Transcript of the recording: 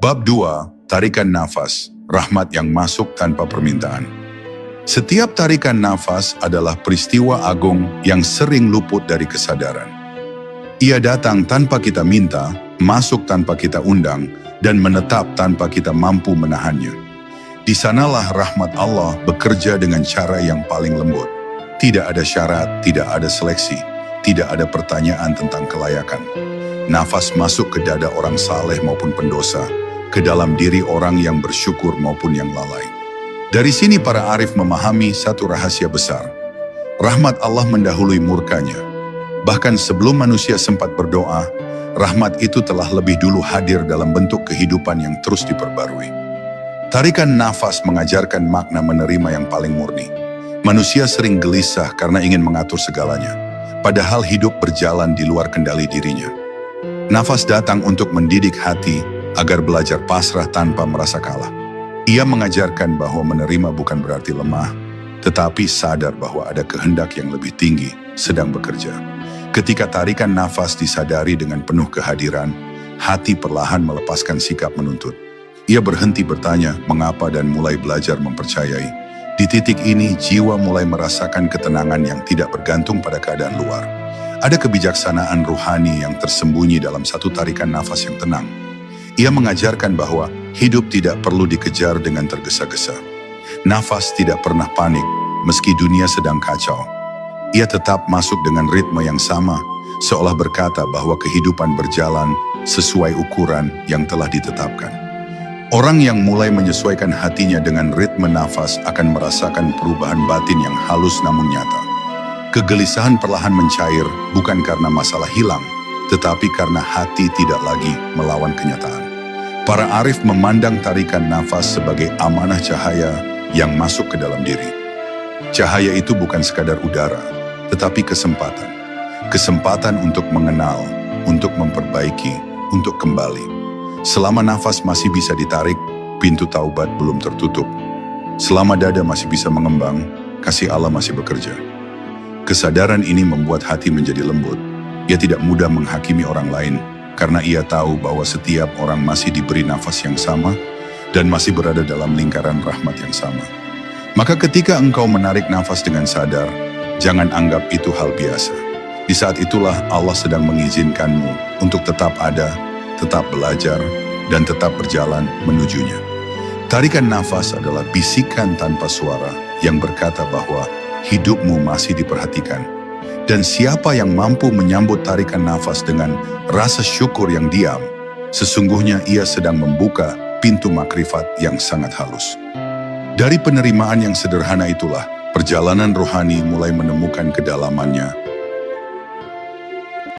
Bab 2, tarikan nafas, rahmat yang masuk tanpa permintaan. Setiap tarikan nafas adalah peristiwa agung yang sering luput dari kesadaran. Ia datang tanpa kita minta, masuk tanpa kita undang, dan menetap tanpa kita mampu menahannya. Di sanalah rahmat Allah bekerja dengan cara yang paling lembut. Tidak ada syarat, tidak ada seleksi, tidak ada pertanyaan tentang kelayakan. Nafas masuk ke dada orang saleh maupun pendosa, ke dalam diri orang yang bersyukur maupun yang lalai. Dari sini para arif memahami satu rahasia besar. Rahmat Allah mendahului murkanya. Bahkan sebelum manusia sempat berdoa, rahmat itu telah lebih dulu hadir dalam bentuk kehidupan yang terus diperbarui. Tarikan nafas mengajarkan makna menerima yang paling murni. Manusia sering gelisah karena ingin mengatur segalanya, padahal hidup berjalan di luar kendali dirinya. Nafas datang untuk mendidik hati agar belajar pasrah tanpa merasa kalah. Ia mengajarkan bahwa menerima bukan berarti lemah, tetapi sadar bahwa ada kehendak yang lebih tinggi sedang bekerja. Ketika tarikan nafas disadari dengan penuh kehadiran, hati perlahan melepaskan sikap menuntut. Ia berhenti bertanya mengapa dan mulai belajar mempercayai. Di titik ini, jiwa mulai merasakan ketenangan yang tidak bergantung pada keadaan luar. Ada kebijaksanaan ruhani yang tersembunyi dalam satu tarikan nafas yang tenang. Ia mengajarkan bahwa hidup tidak perlu dikejar dengan tergesa-gesa. Nafas tidak pernah panik, meski dunia sedang kacau. Ia tetap masuk dengan ritme yang sama, seolah berkata bahwa kehidupan berjalan sesuai ukuran yang telah ditetapkan. Orang yang mulai menyesuaikan hatinya dengan ritme nafas akan merasakan perubahan batin yang halus namun nyata. Kegelisahan perlahan mencair bukan karena masalah hilang, tetapi karena hati tidak lagi melawan kenyataan. Para arif memandang tarikan nafas sebagai amanah cahaya yang masuk ke dalam diri. Cahaya itu bukan sekadar udara, tetapi kesempatan. Kesempatan untuk mengenal, untuk memperbaiki, untuk kembali. Selama nafas masih bisa ditarik, pintu taubat belum tertutup. Selama dada masih bisa mengembang, kasih Allah masih bekerja. Kesadaran ini membuat hati menjadi lembut. Ia tidak mudah menghakimi orang lain, karena ia tahu bahwa setiap orang masih diberi nafas yang sama dan masih berada dalam lingkaran rahmat yang sama. Maka ketika engkau menarik nafas dengan sadar, jangan anggap itu hal biasa. Di saat itulah Allah sedang mengizinkanmu untuk tetap ada, tetap belajar, dan tetap berjalan menujunya. Tarikan nafas adalah bisikan tanpa suara yang berkata bahwa hidupmu masih diperhatikan. Dan siapa yang mampu menyambut tarikan nafas dengan rasa syukur yang diam, sesungguhnya ia sedang membuka pintu makrifat yang sangat halus. Dari penerimaan yang sederhana itulah, perjalanan rohani mulai menemukan kedalamannya